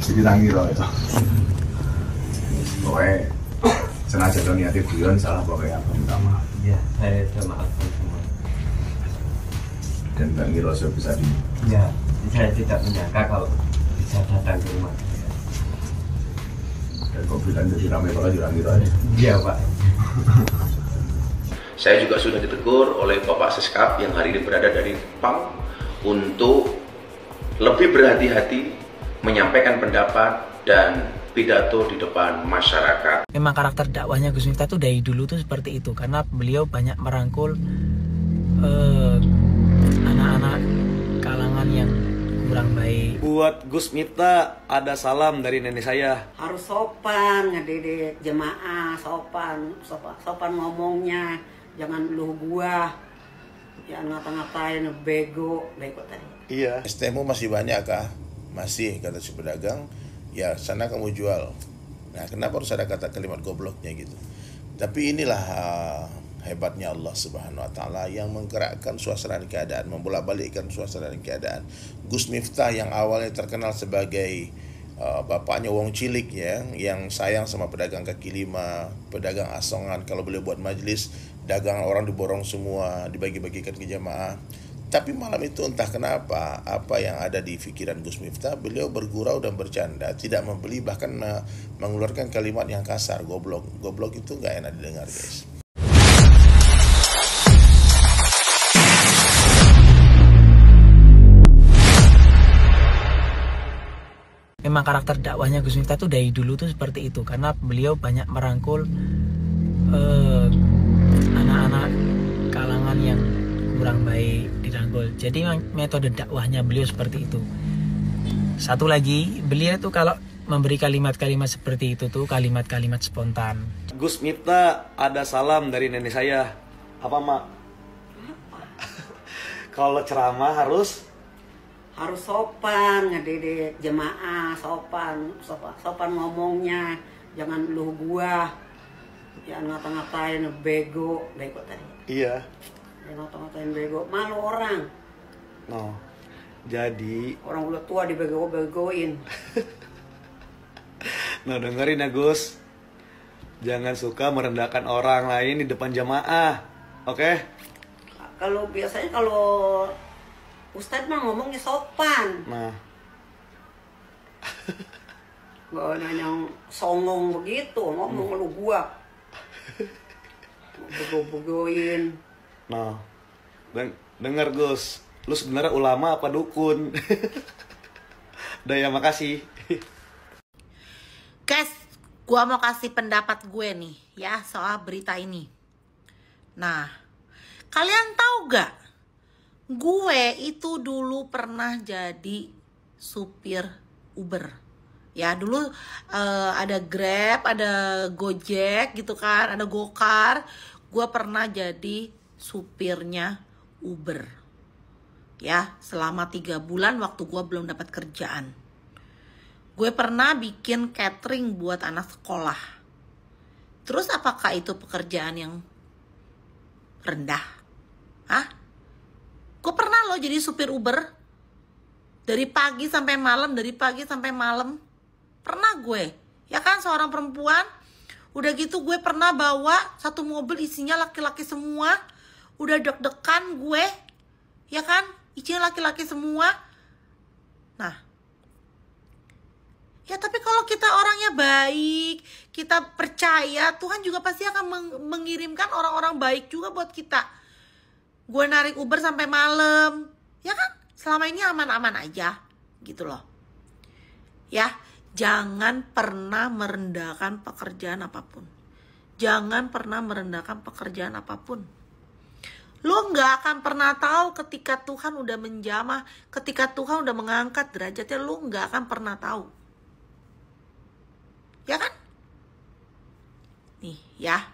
Jadi tangira itu. Pokoknya sengaja lo niatnya guyon salah pokoknya apa minta maaf. Ya, saya sudah maafkan semua. Dan Mbak ngira saya bisa di. Ya, saya tidak menyangka kalau bisa datang ke rumah. Dan kok bilang jadi ramai kalau ngira ya. Iya Pak. Saya juga sudah ditegur oleh Bapak Seskap yang hari ini berada dari PAM untuk lebih berhati-hati menyampaikan pendapat dan pidato di depan masyarakat. Memang karakter dakwahnya Gus Miftah tuh dari dulu tuh seperti itu, karena beliau banyak merangkul anak-anak kalangan yang kurang baik. Buat Gus Miftah ada salam dari nenek saya. Harus sopan ngedidik jemaah, sopan ngomongnya, jangan lu gua, jangan ngata-ngatain bego tadi. Iya. STMU masih banyak kah? Masih, kata si pedagang. Ya sana kamu jual. Nah kenapa harus ada kata kalimat gobloknya gitu? Tapi inilah hebatnya Allah Subhanahu Wa Taala yang menggerakkan suasana keadaan, membolak-balikkan suasana keadaan. Gus Miftah yang awalnya terkenal sebagai bapaknya wong cilik ya, yang sayang sama pedagang kaki lima, pedagang asongan. Kalau boleh buat majelis, dagangan orang diborong semua, dibagi-bagikan ke jamaah. Tapi malam itu entah kenapa apa yang ada di pikiran Gus Miftah, beliau bergurau dan bercanda, tidak membeli, bahkan mengeluarkan kalimat yang kasar, goblok. Goblok itu nggak enak didengar guys. Memang karakter dakwahnya Gus Miftah tuh dari dulu tuh seperti itu, karena beliau banyak merangkul anak-anak kalangan yang kurang baik dirangkul. Jadi metode dakwahnya beliau seperti itu. Satu lagi, beliau tuh kalau memberi kalimat-kalimat seperti itu tuh kalimat-kalimat spontan. Gus Miftah ada salam dari nenek saya. Apa mak? Kalau ceramah harus sopan ngedidik jemaah, sopan ngomongnya, jangan lu gua, jangan ngata-ngatain bego tadi. iya. Ngata-ngatain bego, malu orang. No. Jadi Orang udah tua dibego-begoin. nah dengerin ya Gus. Jangan suka merendahkan orang lain di depan jamaah. Oke? Biasanya kalau Ustadz mah ngomongnya sopan. Nah. Gak nanya songong begitu, ngomong lu gua. Bego-begoin. Nah. Dengar Gus. Lu sebenarnya ulama apa dukun? Udah ya, makasih. Guys, gua mau kasih pendapat gue nih ya soal berita ini. Nah, kalian tahu gak? Gue itu dulu pernah jadi supir Uber. Ya dulu ada Grab, ada Gojek gitu kan, ada Gokar. Gue pernah jadi supirnya Uber. Ya, selama 3 bulan waktu gue belum dapat kerjaan. Gue pernah bikin catering buat anak sekolah. Terus apakah itu pekerjaan yang rendah? Hah? Gue pernah loh jadi supir Uber. Dari pagi sampai malam, Pernah gue. Ya kan, seorang perempuan. Udah gitu gue pernah bawa satu mobil isinya laki-laki semua. Udah deg-degan gue. Ya kan? Isinya laki-laki semua. Nah. Ya tapi kalau kita orangnya baik, kita percaya, Tuhan juga pasti akan mengirimkan orang-orang baik juga buat kita. Gue narik Uber sampai malam. Ya kan? Selama ini aman-aman aja. Gitu loh. Ya, jangan pernah merendahkan pekerjaan apapun. Jangan pernah merendahkan pekerjaan apapun. Lo gak akan pernah tahu ketika Tuhan udah menjamah, ketika Tuhan udah mengangkat derajatnya, lo gak akan pernah tahu. Ya kan? Nih ya,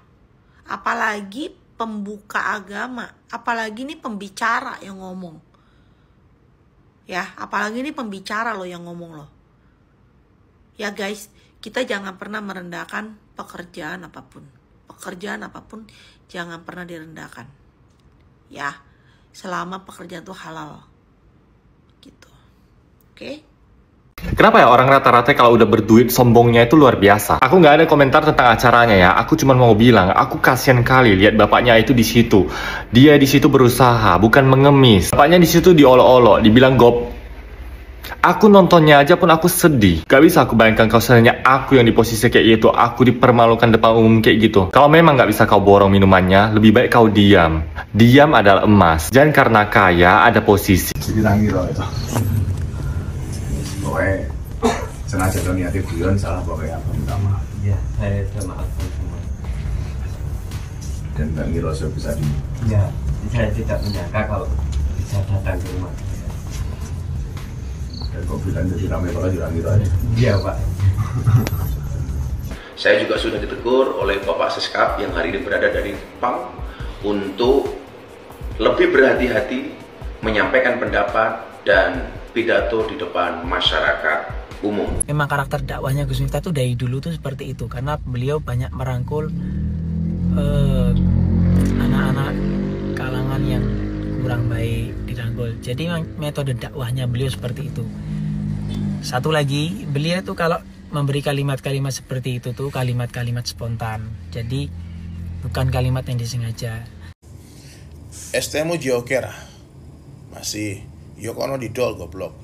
apalagi pembuka agama, apalagi nih pembicara yang ngomong. Ya, apalagi nih pembicara lo yang ngomong lo. Ya guys, kita jangan pernah merendahkan pekerjaan apapun. Pekerjaan apapun jangan pernah direndahkan. Ya, selama pekerjaan itu halal. Gitu. Oke? Kenapa ya orang rata-rata kalau udah berduit sombongnya itu luar biasa? Aku nggak ada komentar tentang acaranya ya. Aku cuma mau bilang, aku kasihan kali lihat bapaknya itu di situ. Dia di situ berusaha, bukan mengemis. Bapaknya di situ diolok-olok, dibilang gop. Aku nontonnya aja pun aku sedih. Gak bisa aku bayangkan kalau seandainya aku yang di posisi kayak gitu, aku dipermalukan depan umum kayak gitu. Kalau memang gak bisa kau borong minumannya, lebih baik kau diam. Diam adalah emas. Jangan karena kaya ada posisi. Jadi tangi loh itu. Pokoknya sengaja lo niatnya guyon salah pokoknya apa minta maaf. Ya, saya sudah maafkan semua. Dan Mbak Miro bisa di. Ya, saya tidak menyangka kalau bisa datang ke rumah saya. Dan kok bilang jadi ramai banget di Miro aja. Iya Pak. Saya juga sudah ditegur oleh Bapak Seskap yang hari ini berada dari PAM untuk lebih berhati-hati menyampaikan pendapat dan pidato di depan masyarakat umum. Memang karakter dakwahnya Gus Miftah tuh dari dulu tuh seperti itu, karena beliau banyak merangkul anak-anak kalangan yang kurang baik dirangkul. Jadi memang metode dakwahnya beliau seperti itu. Satu lagi, beliau tuh kalau memberi kalimat-kalimat seperti itu tuh kalimat-kalimat spontan. Jadi bukan kalimat yang disengaja. STmu Jokera masih Yokono didol goblok.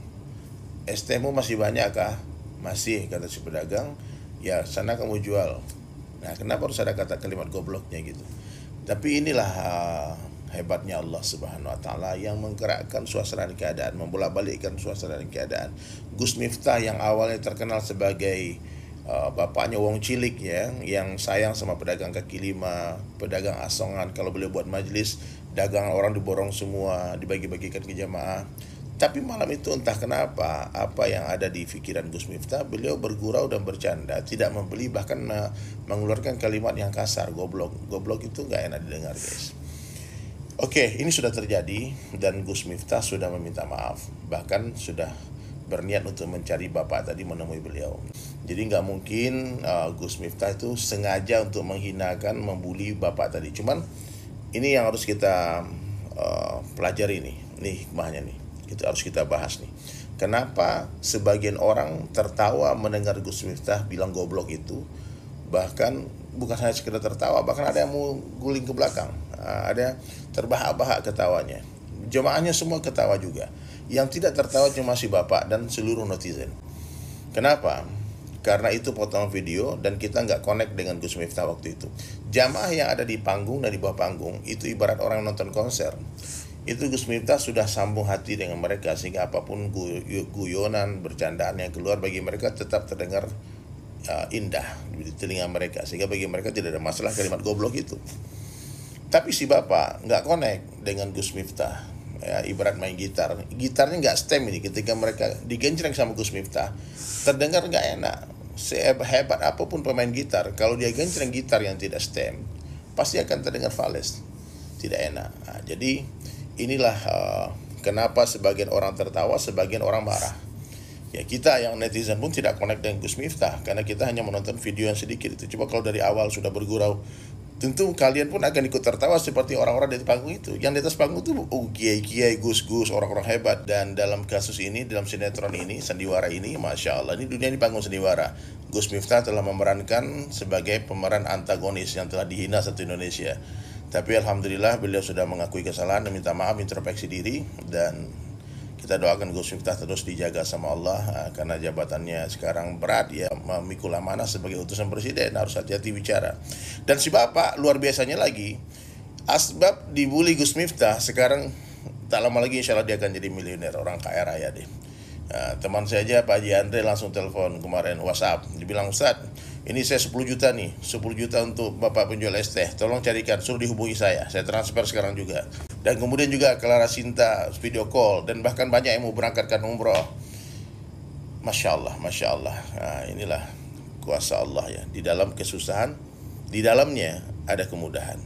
STmu masih banyak kah? Masih, kata si pedagang. Ya sana kamu jual. Nah kenapa harus ada kata kalimat gobloknya gitu? Tapi inilah hebatnya Allah Subhanahu Wa Taala yang menggerakkan suasana dan keadaan, membolak-balikkan suasana dan keadaan. Gus Miftah yang awalnya terkenal sebagai bapaknya wong cilik ya, yang sayang sama pedagang kaki lima, pedagang asongan. Kalau beliau buat majelis, dagangan orang diborong semua, dibagi-bagikan ke jamaah. Tapi malam itu entah kenapa, apa yang ada di pikiran Gus Miftah, beliau bergurau dan bercanda, tidak membeli, bahkan mengeluarkan kalimat yang kasar, goblok. Goblok itu gak enak didengar guys. Oke, ini sudah terjadi dan Gus Miftah sudah meminta maaf, bahkan sudah berniat untuk mencari bapak tadi, menemui beliau. Jadi nggak mungkin Gus Miftah itu sengaja untuk menghinakan, membuli bapak tadi. Cuman ini yang harus kita pelajari nih hikmahnya nih. Itu harus kita bahas nih. Kenapa sebagian orang tertawa mendengar Gus Miftah bilang goblok itu? Bahkan bukan hanya sekedar tertawa, bahkan ada yang mau guling ke belakang. Ada terbahak-bahak ketawanya. Jemaahnya semua ketawa juga. Yang tidak tertawa cuma si bapak dan seluruh netizen. Kenapa? Karena itu potongan video dan kita nggak connect dengan Gus Miftah waktu itu. Jamaah yang ada di panggung dan di bawah panggung itu ibarat orang nonton konser. Itu Gus Miftah sudah sambung hati dengan mereka sehingga apapun guyonan, bercandaan yang keluar bagi mereka tetap terdengar indah di telinga mereka, sehingga bagi mereka tidak ada masalah kalimat goblok itu. Tapi si bapak nggak connect dengan Gus Miftah. Ya, ibarat main gitar, gitarnya nggak stem ini. Ketika mereka digencreng sama Gus Miftah, terdengar nggak enak. Sehebat apapun pemain gitar, kalau dia gencreng gitar yang tidak stem, pasti akan terdengar fales, tidak enak. Nah, jadi inilah kenapa sebagian orang tertawa, sebagian orang marah. Ya kita yang netizen pun tidak connect dengan Gus Miftah karena kita hanya menonton video yang sedikit itu. Coba kalau dari awal sudah bergurau, tentu kalian pun akan ikut tertawa seperti orang-orang di panggung itu. Yang di atas panggung itu kiai-kiai, gus-gus, orang-orang hebat. Dan dalam kasus ini, dalam sinetron ini, sandiwara ini, Masya Allah, ini dunia ini panggung sandiwara. Gus Miftah telah memerankan sebagai pemeran antagonis yang telah dihina satu Indonesia. Tapi Alhamdulillah beliau sudah mengakui kesalahan dan minta maaf, introspeksi diri. Dan kita doakan Gus Miftah terus dijaga sama Allah karena jabatannya sekarang berat, ya memikul amanah sebagai utusan presiden, harus hati-hati bicara. Dan si bapak luar biasanya lagi, asbab dibully Gus Miftah, sekarang tak lama lagi insya Allah dia akan jadi miliuner, orang kaya raya deh. Teman saya aja Pak Haji Andre langsung telepon kemarin WhatsApp, dibilang Ustadz, ini saya 10 juta nih, 10 juta untuk bapak penjual es teh, tolong carikan, suruh dihubungi saya transfer sekarang juga. Dan kemudian juga Clara Sinta video call, dan bahkan banyak yang mau berangkatkan umroh. Masya Allah, Masya Allah. Nah, inilah kuasa Allah ya. Di dalam kesusahan, di dalamnya ada kemudahan.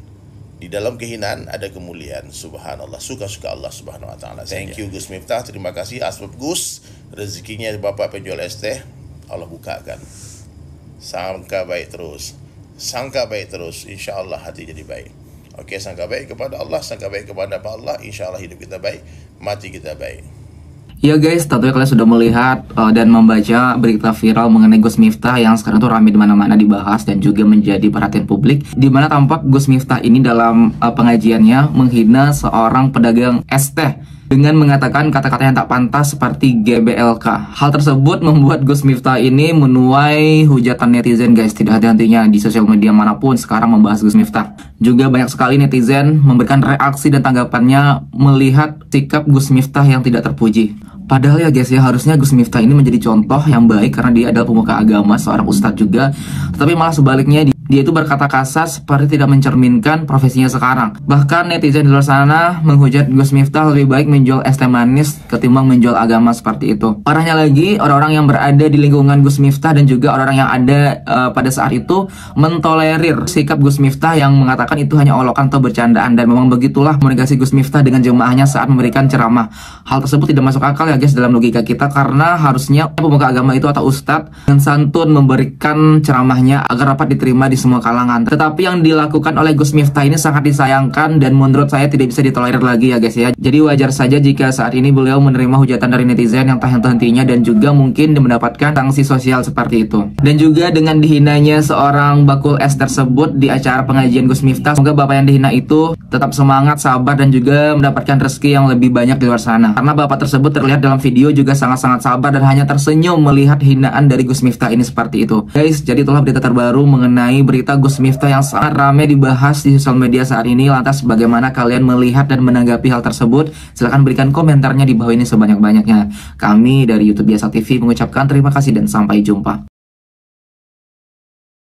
Di dalam kehinaan ada kemuliaan. Subhanallah, suka-suka Allah Subhanahu Wa Taala. Thank you Gus Miftah, terima kasih. Asbab Gus, rezekinya bapak penjual es teh Allah bukakan. Sangka baik terus, sangka baik terus, insya Allah hati jadi baik. Oke, sangka baik kepada Allah, sangka baik kepada Allah, insya Allah hidup kita baik, mati kita baik. Ya guys, tentunya kalian sudah melihat dan membaca berita viral mengenai Gus Miftah yang sekarang tuh ramai di mana-mana dibahas dan juga menjadi perhatian publik, di mana tampak Gus Miftah ini dalam pengajiannya menghina seorang pedagang es teh dengan mengatakan kata-kata yang tak pantas seperti GBLK. Hal tersebut membuat Gus Miftah ini menuai hujatan netizen guys. Tidak henti-hentinya di sosial media manapun sekarang membahas Gus Miftah. Juga banyak sekali netizen memberikan reaksi dan tanggapannya melihat sikap Gus Miftah yang tidak terpuji. Padahal ya guys ya, harusnya Gus Miftah ini menjadi contoh yang baik karena dia adalah pemuka agama, seorang ustadz juga. Tetapi malah sebaliknya dia itu berkata kasar seperti tidak mencerminkan profesinya sekarang. Bahkan netizen di luar sana menghujat Gus Miftah lebih baik menjual es teh manis ketimbang menjual agama seperti itu. Parahnya lagi, orang-orang yang berada di lingkungan Gus Miftah dan juga orang-orang yang ada pada saat itu mentolerir sikap Gus Miftah yang mengatakan itu hanya olokan atau bercandaan, dan memang begitulah komunikasi Gus Miftah dengan jemaahnya saat memberikan ceramah. Hal tersebut tidak masuk akal ya guys dalam logika kita, karena harusnya pemuka agama itu atau ustadz dengan santun memberikan ceramahnya agar dapat diterima di semua kalangan. Tetapi yang dilakukan oleh Gus Miftah ini sangat disayangkan dan menurut saya tidak bisa ditolerir lagi ya guys ya. Jadi wajar saja jika saat ini beliau menerima hujatan dari netizen yang tak henti-hentinya dan juga mungkin mendapatkan sanksi sosial seperti itu. Dan juga dengan dihinanya seorang bakul es tersebut di acara pengajian Gus Miftah, semoga bapak yang dihina itu tetap semangat, sabar dan juga mendapatkan rezeki yang lebih banyak di luar sana. Karena bapak tersebut terlihat dalam video juga sangat-sangat sabar dan hanya tersenyum melihat hinaan dari Gus Miftah ini seperti itu. Guys, jadi itulah berita terbaru mengenai berita Gus Miftah yang sangat ramai dibahas di sosial media saat ini. Lantas bagaimana kalian melihat dan menanggapi hal tersebut? Silahkan berikan komentarnya di bawah ini sebanyak-banyaknya. Kami dari YouTube Biasa TV mengucapkan terima kasih dan sampai jumpa.